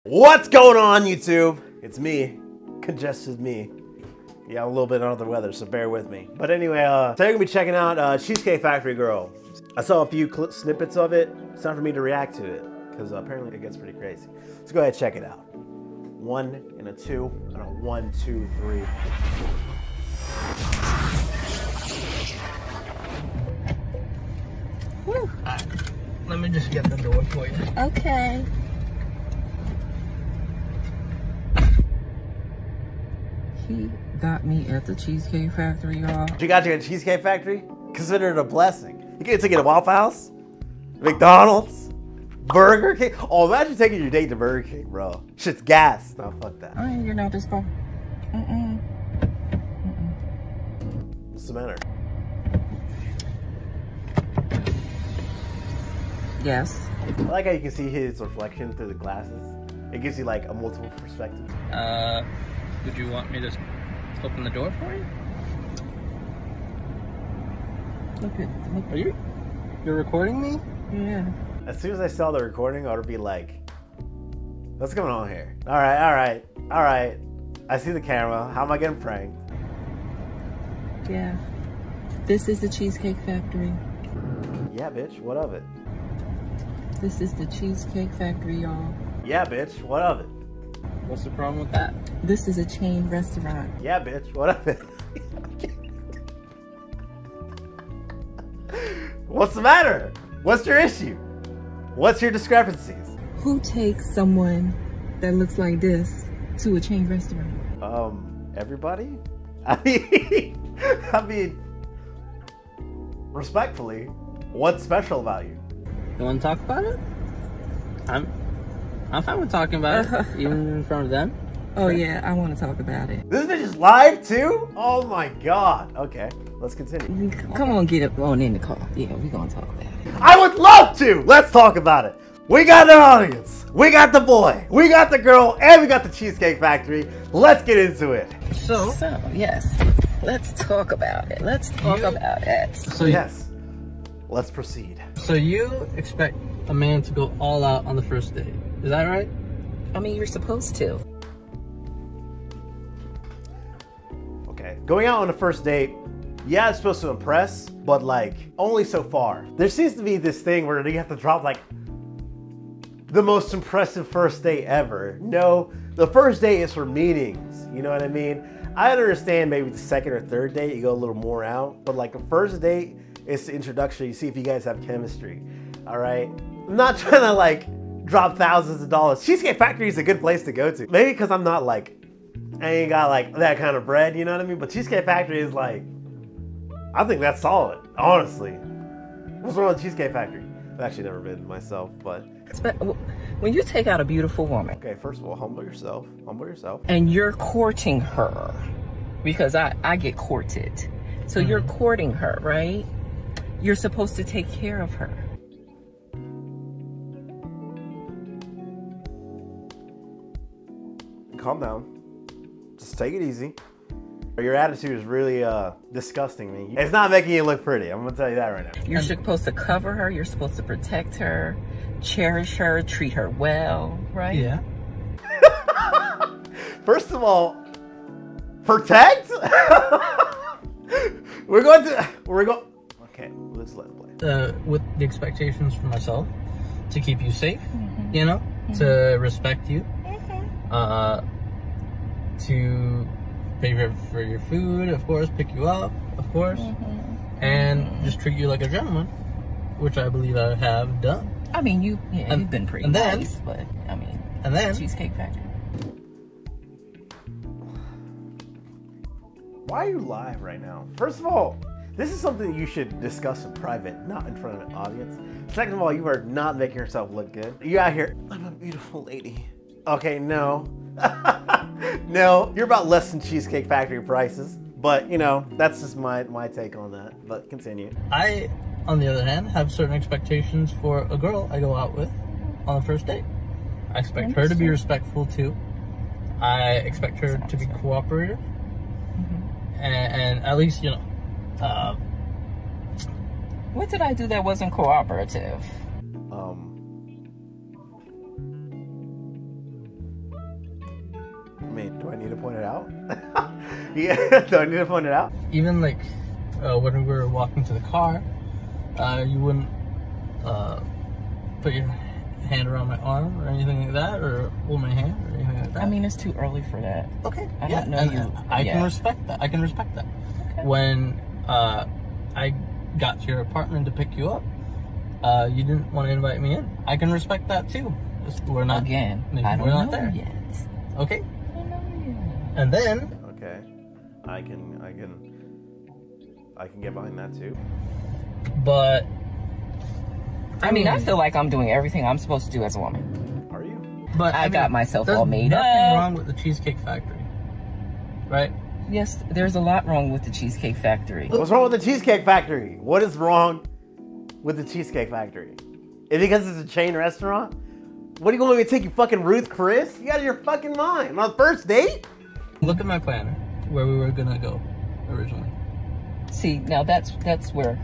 What's going on, YouTube? It's me, congested me. Yeah, I'm a little bit under the weather, so bear with me. But anyway, today we're gonna be checking out Cheesecake Factory Girl. I saw a few snippets of it. It's time for me to react to it, because apparently it gets pretty crazy. Let's go ahead and check it out. 1 and a 2, and a 1, 2, 3. Woo. Let me just get the door for you. Okay. He got me at the Cheesecake Factory, y'all. You got you at Cheesecake Factory? Consider it a blessing. You get to get a Waffle House, McDonald's, Burger King. Oh, imagine taking your date to Burger King, bro. Shit's gas. No, fuck that. I ain't getting out this car. What's the matter? Yes. I like how you can see his reflection through the glasses. It gives you like a multiple perspective. Would you want me to open the door for you? Are you're recording me? Yeah. As soon as I saw the recording, I would be like, what's going on here? All right. I see the camera. How am I getting pranked? Yeah. This is the Cheesecake Factory. Yeah, bitch. What of it? This is the Cheesecake Factory, y'all. Yeah, bitch. What of it? What's the problem with that? This is a chain restaurant. Yeah, bitch. What of it? What's the matter? What's your issue? What's your discrepancies? Who takes someone that looks like this to a chain restaurant? Everybody? I mean, respectfully, what's special about you? You want to talk about it? I'm fine with talking about it, even in front of them. Oh yeah, I want to talk about it. This bitch is live too? Oh my god. Okay, let's continue. Come on, get up on in the car. Yeah, we gonna talk about it. I would love to! Let's talk about it. We got an audience. We got the boy. We got the girl. And we got the Cheesecake Factory. Let's get into it. So yes, let's talk about it. Let's talk about it. So yes, let's proceed. So you expect a man to go all out on the first date. Is that right? I mean, you're supposed to. Okay, going out on a first date, yeah, it's supposed to impress, but like, only so far. There seems to be this thing where you have to drop like the most impressive first date ever. No, the first date is for meetings, you know what I mean? I understand maybe the second or third date, you go a little more out, but like a first date, it's the introduction. You see if you guys have chemistry, all right? I'm not trying to like drop thousands of dollars. Cheesecake Factory is a good place to go to. Maybe because I'm not like, I ain't got like that kind of bread, you know what I mean? But Cheesecake Factory is like, I think that's solid, honestly. What's wrong with Cheesecake Factory? I've actually never been myself, but. When you take out a beautiful woman. Okay, first of all, humble yourself. Humble yourself. And you're courting her, because I get courted. So you're courting her, right? You're supposed to take care of her. Calm down. Just take it easy. Your attitude is really disgusting me. It's not making you look pretty. I'm gonna tell you that right now. You're supposed to cover her. You're supposed to protect her, cherish her, treat her well, right? Yeah. First of all, protect? We're going. Okay, let's let it play. With the expectations for myself, to keep you safe, you know, to respect you, to pay for your food, of course, pick you up, of course, and just treat you like a gentleman, which I believe I have done. I mean, you've been pretty nice, but I mean, and then Cheesecake Factory. Why are you live right now? First of all, this is something that you should discuss in private, not in front of an audience. Second of all, you are not making yourself look good. You out here, I'm a beautiful lady. Okay, no. No, you're about less than Cheesecake Factory prices. But, you know, that's just my take on that. But continue. I, on the other hand, have certain expectations for a girl I go out with on the first date. I expect her to be respectful, too. I expect her to be cooperative. And at least, you know, what did I do that wasn't cooperative? Do I need to point it out? Yeah, do I need to point it out? Even like when we were walking to the car, you wouldn't put your hand around my arm or anything like that, or hold my hand or anything like that. I mean, it's too early for that. Okay. I don't know you. I can respect that. I can respect that. Okay. When I got to your apartment to pick you up, you didn't want to invite me in. I can respect that too. We're not Again. maybe I don't we're not know there yet. Okay. I don't know yet. And then Okay, I can get behind that too. but I mean, I feel like I'm doing everything I'm supposed to do as a woman. Are you? but I got myself there's all made nothing up. wrong with the Cheesecake Factory, right? Yes, there's a lot wrong with the Cheesecake Factory. What's wrong with the Cheesecake Factory? What is wrong with the Cheesecake Factory? Is it because it's a chain restaurant? What are you going to take, you fucking Ruth Chris? You out of your fucking mind. On the first date? Look at my planner, where we were gonna go originally. See, now that's where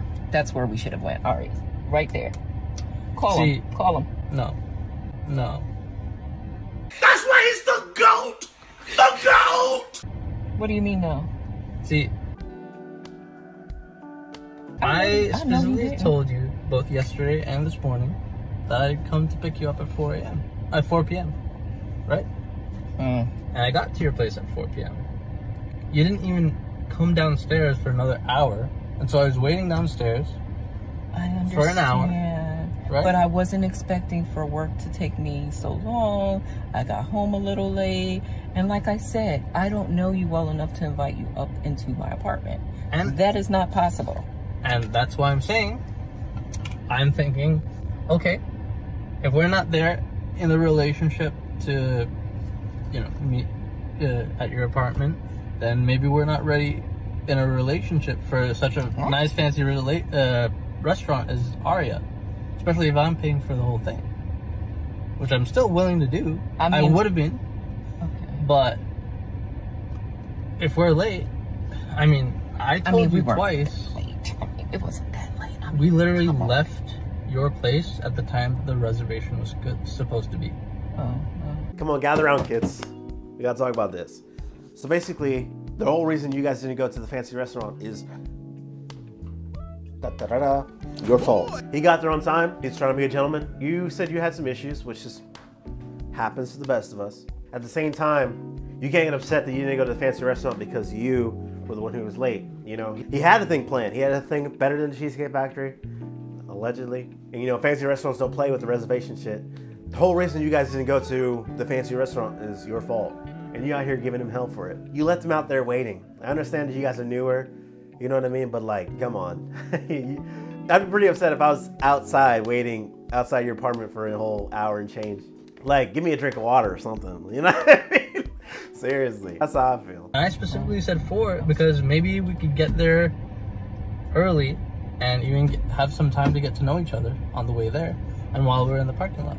we should have went. All right there. Call him. Call him. No. That's why he's the GOAT! The GOAT! What do you mean no? See, know I you specifically didn't. told you both yesterday and this morning that I'd come to pick you up at 4 p.m. Right? And I got to your place at 4 p.m. You didn't even come downstairs for another hour, and so I was waiting downstairs I understand. for an hour. Right? But I wasn't expecting for work to take me so long. I got home a little late. And like I said, I don't know you well enough to invite you up into my apartment. And that is not possible. And that's why I'm saying, I'm thinking, okay, if we're not there in the relationship to, meet at your apartment, then maybe we're not ready in a relationship for such a nice, fancy restaurant as Aria. Especially if I'm paying for the whole thing. Which I'm still willing to do. I would have been. Okay. But if we're late, I told you twice. Late. It wasn't that late. We literally left your place at the time the reservation was supposed to be. Come on, gather around, kids. We gotta talk about this. So basically, the whole reason you guys didn't go to the fancy restaurant is your fault. He got there on time. He's trying to be a gentleman. You said you had some issues, which just happens to the best of us. At the same time, you can't get upset that you didn't go to the fancy restaurant because you were the one who was late. He had a thing planned. He had a thing better than the Cheesecake Factory, allegedly. And fancy restaurants don't play with the reservation shit. The whole reason you guys didn't go to the fancy restaurant is your fault. And you out here giving him hell for it. You left him out there waiting. I understand that you guys are newer. You know what I mean? But like, come on. I'd be pretty upset if I was outside waiting outside your apartment for a whole hour and change. Like, give me a drink of water or something. You know what I mean? Seriously. That's how I feel. And I specifically said 4 because maybe we could get there early and even have some time to get to know each other on the way there and while we're in the parking lot.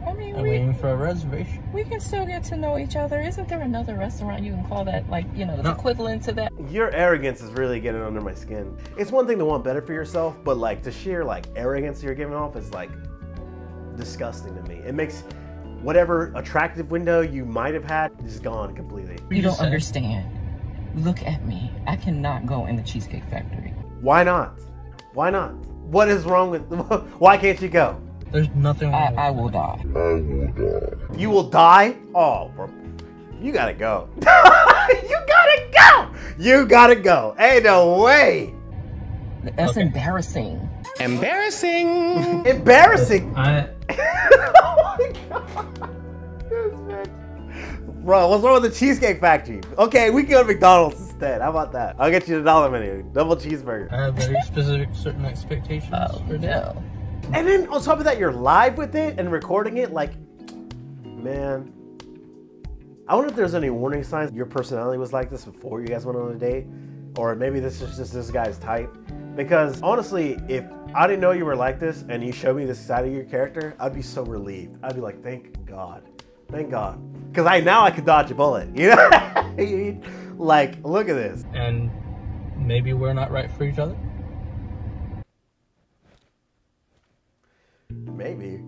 I mean, And waiting for a reservation. we can still get to know each other. Isn't there another restaurant you can call that, the equivalent to that? Your arrogance is really getting under my skin. It's one thing to want better for yourself, but like the sheer arrogance you're giving off is disgusting to me. It makes whatever attractive window you might have had is gone completely. You don't understand. Look at me. I cannot go in the Cheesecake Factory. Why not? Why not? What is wrong with? Why can't you go? There's nothing wrong with I will die. You will die? Oh, bro. You gotta go. You gotta go. You gotta go. Ain't no way. That's embarrassing. Embarrassing! Embarrassing. I Oh my God. This bitch. Bro, what's wrong with the Cheesecake Factory? Okay, we can go to McDonald's instead. How about that? I'll get you the $1 menu. Double cheeseburger. have very specific certain expectations for dinner. No. And then on top of that, you're live with it and recording it. Man. I wonder if there's any warning signs your personality was like this before you guys went on a date. Or maybe this is just this guy's type. Because honestly, if I didn't know you were like this and you showed me this side of your character, I'd be so relieved. I'd be like, thank God. Thank God. Because now I could dodge a bullet. You know what I mean? Look at this. And maybe we're not right for each other. Maybe.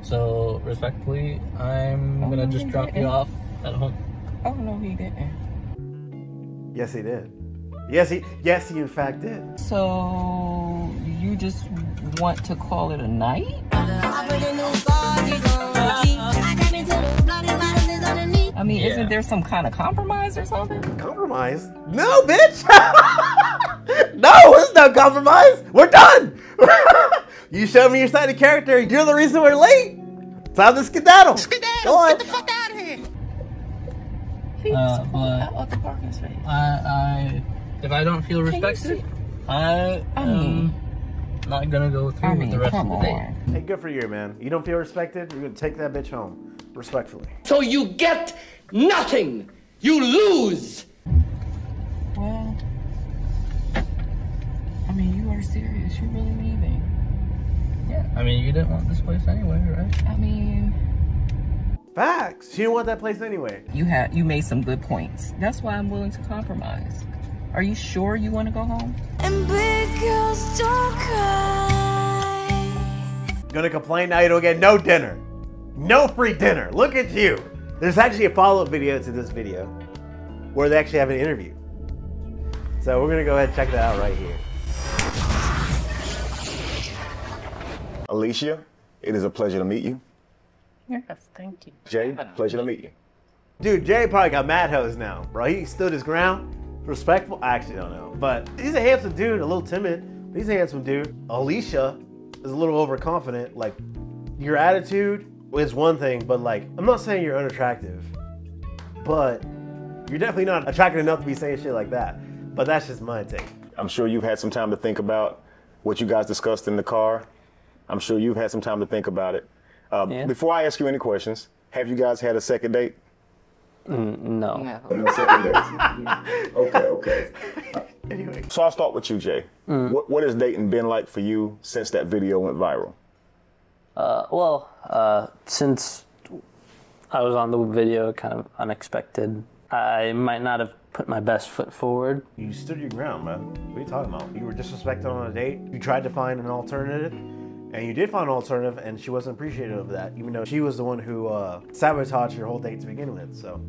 So, respectfully, I'm gonna just drop you off at home. Oh no, he didn't. Yes, he did. Yes, he in fact did. So you just want to call it a night? I mean, isn't there some kind of compromise or something? Compromise? No, bitch! No, there's no compromise! We're done! You showed me your side of character, you're the reason we're late! Time to skedaddle! Go on! Get the fuck out of here! Out the parking space. If I don't feel respected, I am not gonna go through with the rest of the day. Hey, good for you, man. You don't feel respected, you're gonna take that bitch home. Respectfully. So you get nothing! You lose! Well, I mean, you are serious. You're really leaving. Yeah, I mean, you didn't want this place anyway, right? I mean, Facts. She didn't want that place anyway. you made some good points. That's why I'm willing to compromise. Are you sure you want to go home? And big girls don't cry. Gonna complain now you don't get no dinner. No free dinner. Look at you. There's actually a follow-up video to this video where they actually have an interview. So we're gonna go ahead and check that out right here. Alicia, it is a pleasure to meet you. Yes, thank you. Jay, pleasure to meet you. Dude, Jay probably got mad hoes now, bro. He stood his ground. Respectful? I actually don't know. But he's a handsome dude, a little timid. But he's a handsome dude. Alicia is a little overconfident. Like, your attitude is one thing, but like, I'm not saying you're unattractive, but you're definitely not attractive enough to be saying shit like that. But that's just my take. I'm sure you've had some time to think about what you guys discussed in the car. I'm sure you've had some time to think about it. Yeah. Before I ask you any questions, have you guys had a second date? No. No second date. Okay. Anyway. So I'll start with you, Jay. What has dating been like for you since that video went viral? Since I was on the video, kind of unexpected, I might not have put my best foot forward. You stood your ground, man. What are you talking about? You were disrespected on a date. You tried to find an alternative, and you did find an alternative, and she wasn't appreciative of that, even though she was the one who sabotaged your whole date to begin with. So.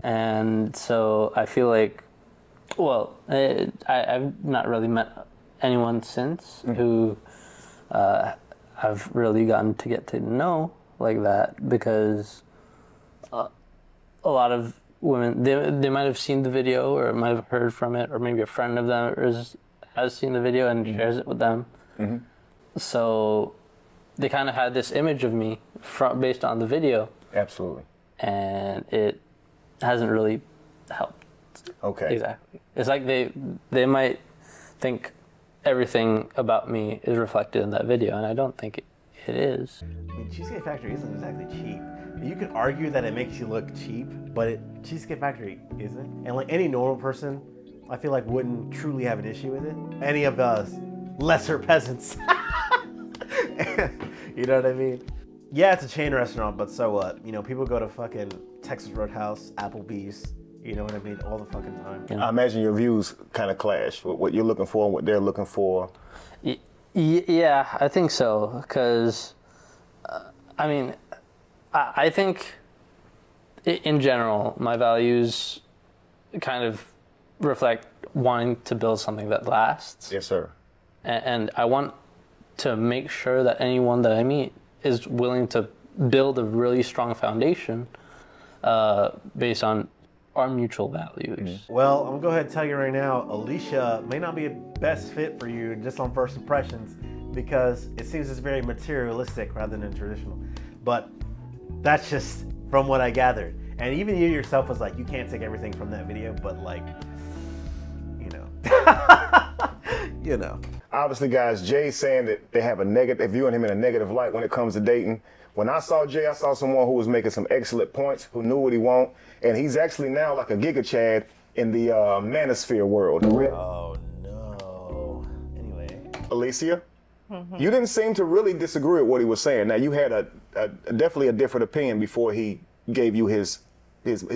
And so I feel like, I've not really met anyone since who I've really gotten to get to know like that, because a lot of women, they might have seen the video or might have heard from it, or maybe a friend of them has seen the video and shares it with them. So they kind of had this image of me based on the video. Absolutely. And it hasn't really helped. Okay. Exactly. It's like they might think everything about me is reflected in that video, and I don't think it is. I mean, Cheesecake Factory isn't exactly cheap. You could argue that it makes you look cheap, but Cheesecake Factory isn't. And like any normal person, I feel like wouldn't truly have an issue with it. Any of us lesser peasants. You know what I mean? Yeah, it's a chain restaurant, but so what? You know, people go to fucking Texas Roadhouse, Applebee's, you know what I mean, all the fucking time. I imagine your views kind of clash with what you're looking for and what they're looking for. Yeah, I think so, because, I mean, I think in general, my values kind of reflect wanting to build something that lasts. Yes, sir. And I want to make sure that anyone that I meet is willing to build a really strong foundation based on our mutual values. Well, I'm gonna go ahead and tell you right now, Alicia may not be a best fit for you just on first impressions, because it seems it's very materialistic rather than traditional. But that's just from what I gathered. And even you yourself was like, you can't take everything from that video, but like, you know. You know. Obviously, guys, Jay's saying that they have they're viewing him in a negative light when it comes to dating. When I saw Jay, I saw someone who was making some excellent points, who knew what he wanted, and he's actually now like a gigachad in the manosphere world. Oh no. Anyway. Alicia, you didn't seem to really disagree with what he was saying. Now, you had definitely a different opinion before he gave you his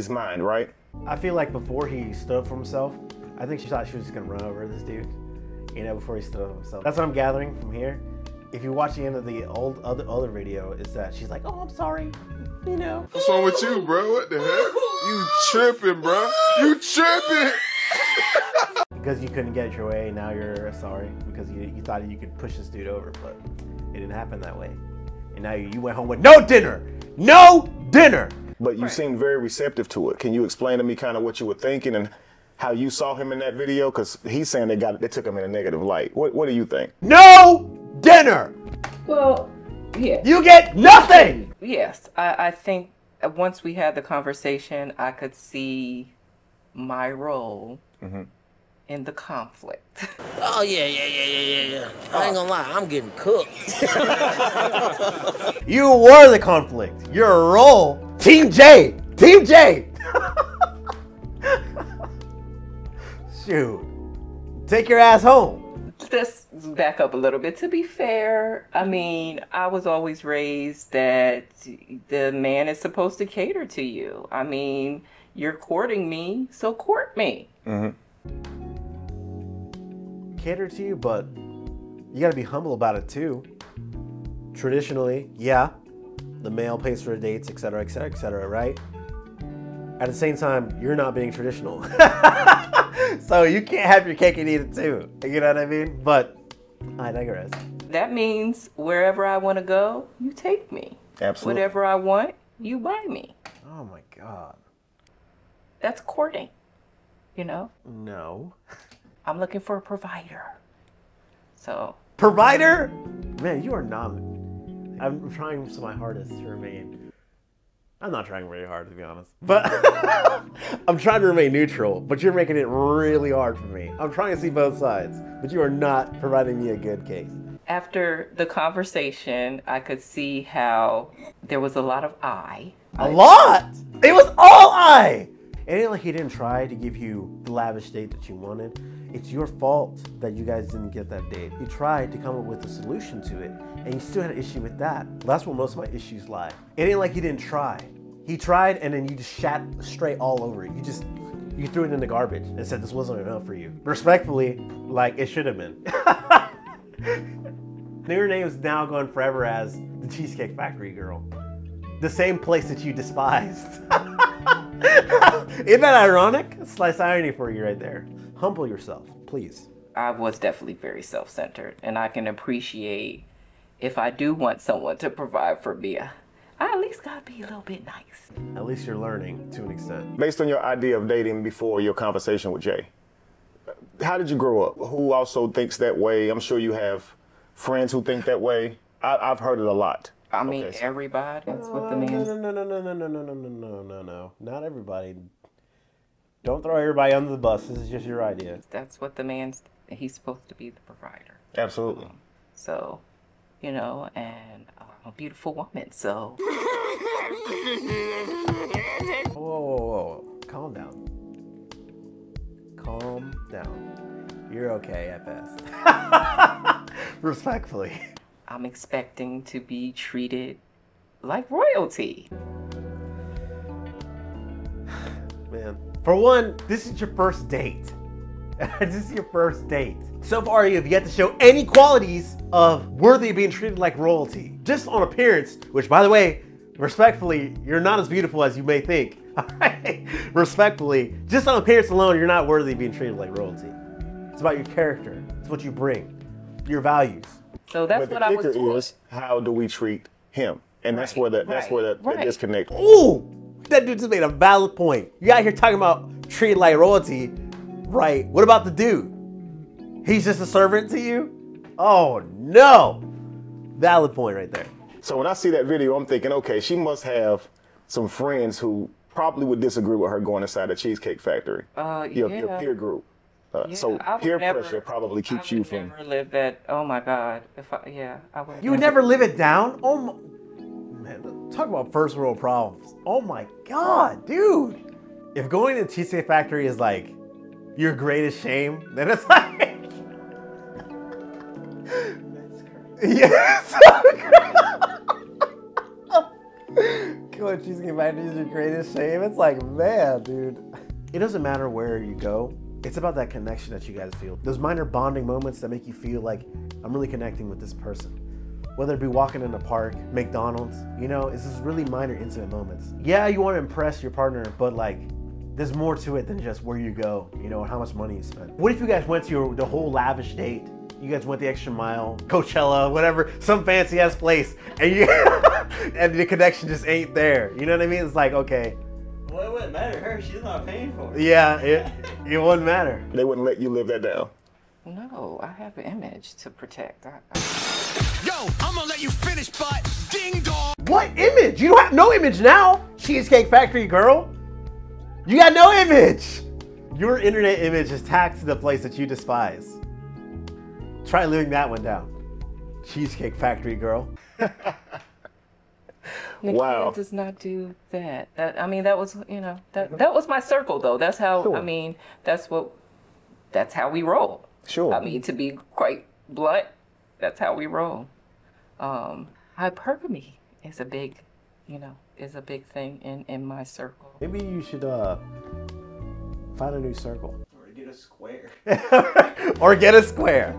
mind, right? I feel like before he stood up for himself, I think she thought she was just gonna run over this dude, you know, before he stood up for himself. That's what I'm gathering from here. If you watch the end of the other video, is that she's like, oh, I'm sorry. you know. What's wrong with you, bro? What the heck? You tripping, bro? You tripping? Because you couldn't get your way, now you're sorry because you thought you could push this dude over, but it didn't happen that way. And now you went home with no dinner! No dinner! But you seemed very receptive to it. Can you explain to me kind of what you were thinking and how you saw him in that video? Because he's saying they took him in a negative light. What do you think? No dinner! Well, yeah. You get nothing! Yes, I think once we had the conversation, I could see my role in the conflict. Oh, yeah. I ain't gonna lie, I'm getting cooked. You were the conflict. Your role, Team J! Team J! Shoot. Take your ass home. Let's back up a little bit. To be fair, I mean, I was always raised that the man is supposed to cater to you. I mean, you're courting me, so court me. Cater to you, but you gotta be humble about it too. Traditionally, yeah, the male pays for the dates, etc., etc., etc., right? At the same time, you're not being traditional. So you can't have your cake and eat it too. You know what I mean? But I digress. That means wherever I want to go, you take me. Absolutely. Whatever I want, you buy me. Oh my God. That's courting, you know? No. I'm looking for a provider. So. Provider? Man, you are not. I'm trying my hardest to remain. I'm not trying very hard, to be honest. But I'm trying to remain neutral, but you're making it really hard for me. I'm trying to see both sides, but you are not providing me a good case. After the conversation, I could see how there was a lot of I. A lot? It was all I! It ain't like he didn't try to give you the lavish date that you wanted. It's your fault that you guys didn't get that date. You tried to come up with a solution to it, and you still had an issue with that. Well, that's where most of my issues lie. It ain't like he didn't try. He tried, and then you just shat straight all over it. You threw it in the garbage and said this wasn't enough for you. Respectfully, like it should have been. Your name is now going forever as the Cheesecake Factory Girl. The same place that you despised. Isn't that ironic? Slice irony for you right there. Humble yourself, please. I was definitely very self-centered, and I can appreciate if I do want someone to provide for me, I at least gotta be a little bit nice. At least you're learning to an extent. Based on your idea of dating before your conversation with Jay, how did you grow up? Who also thinks that way? I'm sure you have friends who think that way. I've heard it a lot. I mean, everybody. That's what the man's... No. Not everybody. Don't throw everybody under the bus. This is just your idea. That's what the man's... He's supposed to be the provider. Absolutely. So, you know, and a beautiful woman, so... Whoa. Calm down. Calm down. You're okay at best. Respectfully. I'm expecting to be treated like royalty. Man. For one, this is your first date. This is your first date. So far, you have yet to show any qualities of worthy of being treated like royalty. Just on appearance, which, by the way, respectfully, you're not as beautiful as you may think. All right? Respectfully, just on appearance alone, you're not worthy of being treated like royalty. It's about your character. It's what you bring, your values. So that's what I was told. Is how do we treat him? And that's where the disconnect. Ooh, that dude just made a valid point. You out here talking about treated like royalty, right? What about the dude? He's just a servant to you? Oh no! Valid point right there. So when I see that video, I'm thinking, okay, she must have some friends who probably would disagree with her going inside the Cheesecake Factory. Your peer group. So peer pressure probably keeps you from. I would never live that. Oh my God! I would. You would never live it down. Oh my, man, talk about first world problems. Oh my God, dude! If going to the Cheesecake Factory is like your greatest shame, then it's like. Yes. Going to Cheesecake Factory is your greatest shame. It's like, man, dude. It doesn't matter where you go. It's about that connection that you guys feel. Those minor bonding moments that make you feel like I'm really connecting with this person. Whether it be walking in the park, McDonald's, you know, it's just really minor intimate moments. Yeah, you want to impress your partner, but like, there's more to it than just where you go, you know, how much money you spend. What if you guys went to the whole lavish date? You guys went the extra mile, Coachella, whatever, some fancy ass place, and you and the connection just ain't there. You know what I mean? It's like, okay. Well, it wouldn't matter to her. She's not paying for it. Yeah, it wouldn't matter. They wouldn't let you live that down. No, I have an image to protect. Yo, I'm gonna let you finish, but ding dong. What image? You don't have no image now, Cheesecake Factory girl. You got no image. Your internet image is tagged to the place that you despise. Try living that one down. Cheesecake Factory girl. Wow. Does not do that. I mean, that was, you know, that was my circle though. That's how, Sure. I mean, that's how we roll. Sure. I mean, to be quite blunt, that's how we roll. Hypergamy is a big, you know, is a big thing in my circle. Maybe you should find a new circle. Or get a square. Or get a square.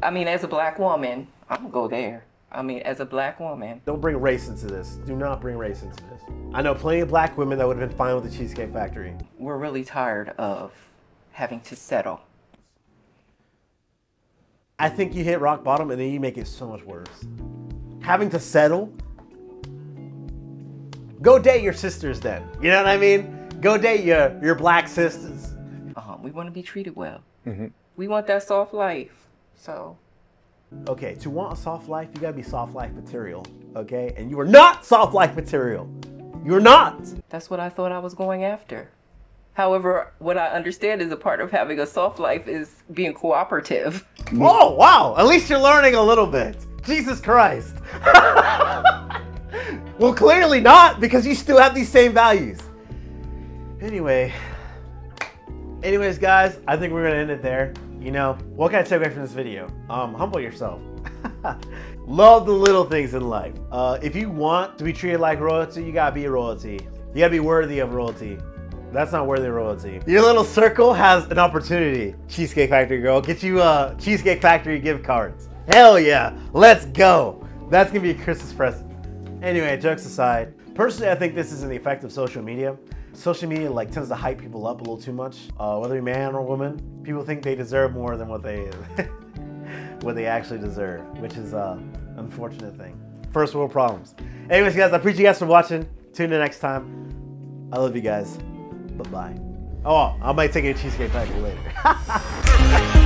I mean, as a black woman, I'm gonna go there. I mean, as a black woman. Don't bring race into this. Do not bring race into this. I know plenty of black women that would have been fine with the Cheesecake Factory. We're really tired of having to settle. I think you hit rock bottom and then you make it so much worse. Having to settle? Go date your sisters then. You know what I mean? Go date your black sisters. We want to be treated well. Mm-hmm. We want that soft life. So. Okay, to want a soft life, you gotta be soft life material, okay? And you are not soft life material. You're not. That's what I thought I was going after. However, what I understand is a part of having a soft life is being cooperative. Oh, wow. At least you're learning a little bit. Jesus Christ. Well, clearly not, because you still have these same values. Anyways, guys, I think we're gonna end it there. You know, what can I take away from this video? Humble yourself. Love the little things in life. If you want to be treated like royalty, you gotta be royalty. You gotta be worthy of royalty. That's not worthy of royalty. Your little circle has an opportunity. Cheesecake Factory girl, get you Cheesecake Factory gift cards. Hell yeah, let's go. That's gonna be a Christmas present. Anyway, jokes aside, personally I think this is an effect of social media. Social media like tends to hype people up a little too much. Whether you're man or woman, people think they deserve more than what they what they actually deserve, which is an unfortunate thing. First world problems. Anyways, guys, I appreciate you guys for watching. Tune in next time. I love you guys. Bye-bye. Oh, I might take you to Cheesecake Factory later.